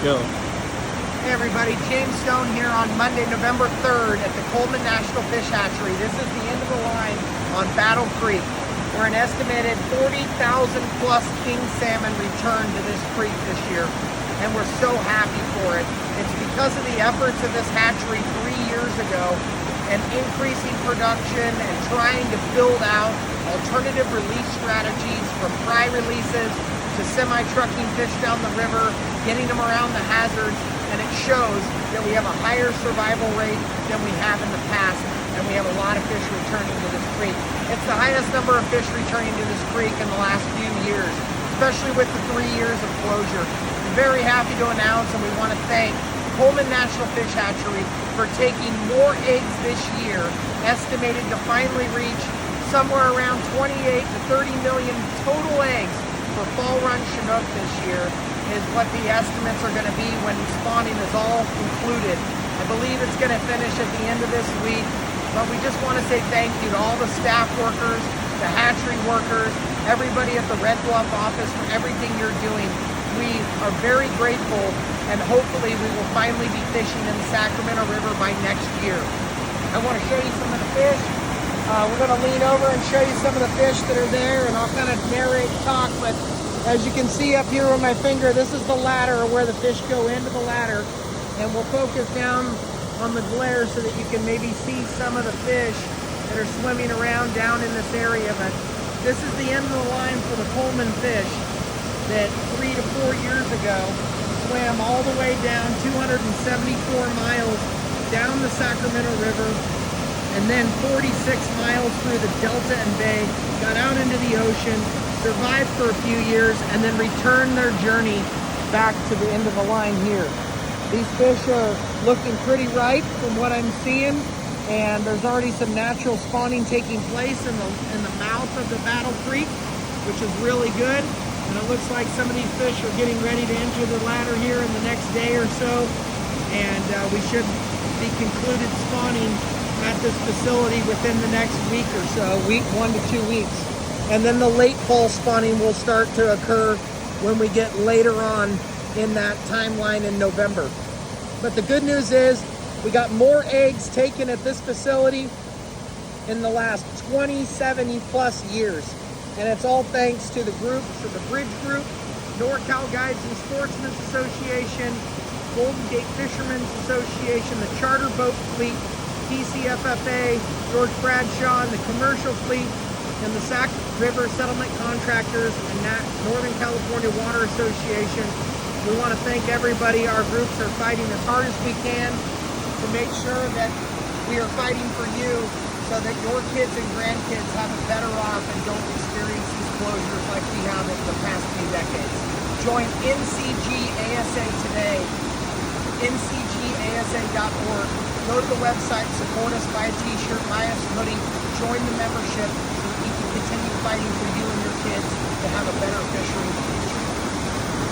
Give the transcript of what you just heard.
Go. Hey everybody, James Stone here on Monday, November 3rd at the Coleman National Fish Hatchery. This is the end of the line on Battle Creek, where an estimated 40,000 plus king salmon returned to this creek this year, and we're so happy for it. It's because of the efforts of this hatchery 3 years ago and increasing production and trying to build out alternative release strategies from fry releases to semi-trucking fish down the river, getting them around the hazards, and it shows that we have a higher survival rate than we have in the past, and we have a lot of fish returning to this creek. It's the highest number of fish returning to this creek in the last few years, especially with the 3 years of closure. I'm very happy to announce, and we want to thank Coleman National Fish Hatchery for taking more eggs this year, estimated to finally reach somewhere around 28 to 30 million total eggs for fall run Chinook this year, is what the estimates are going to be when spawning is all concluded. I believe it's going to finish at the end of this week, but we just want to say thank you to all the staff workers, the hatchery workers, everybody at the Red Bluff office for everything you're doing. We are very grateful, and hopefully we will finally be fishing in the Sacramento River by next year. I want to show you some of the fish. We're going to lean over and show you some of the fish that are there, and I'll kind of narrate and talk, but as you can see up here with my finger, this is the ladder where the fish go into the ladder, and we'll focus down on the glare so that you can maybe see some of the fish that are swimming around down in this area. But this is the end of the line for the Coleman fish that 3 to 4 years ago swam all the way down 274 miles down the Sacramento River, and then 46 miles through the Delta and Bay, got out into the ocean, survived for a few years, and then returned their journey back to the end of the line here. These fish are looking pretty ripe from what I'm seeing, and there's already some natural spawning taking place in the mouth of the Battle Creek, which is really good. And it looks like some of these fish are getting ready to enter the ladder here in the next day or so, and we should be concluded spawning at this facility within the next week or so, 1 to 2 weeks. And then the late fall spawning will start to occur when we get later on in that timeline in November. But the good news is we got more eggs taken at this facility in the last 70 plus years. And it's all thanks to the groups, so the Bridge Group, NorCal Guides and Sportsmen's Association, Golden Gate Fishermen's Association, the Charter Boat Fleet, TCFFA, George Bradshaw, and the Commercial Fleet, and the Sac River Settlement Contractors, and Northern California Water Association. We want to thank everybody. Our groups are fighting as hard as we can to make sure that we are fighting for you so that your kids and grandkids have it better off and don't experience these closures like we have in the past few decades. Join NCGASA today, ncgasa.org. Go to the website, support us, buy a t-shirt, buy us a hoodie, join the membership so that we can continue fighting for you and your kids to have a better fishery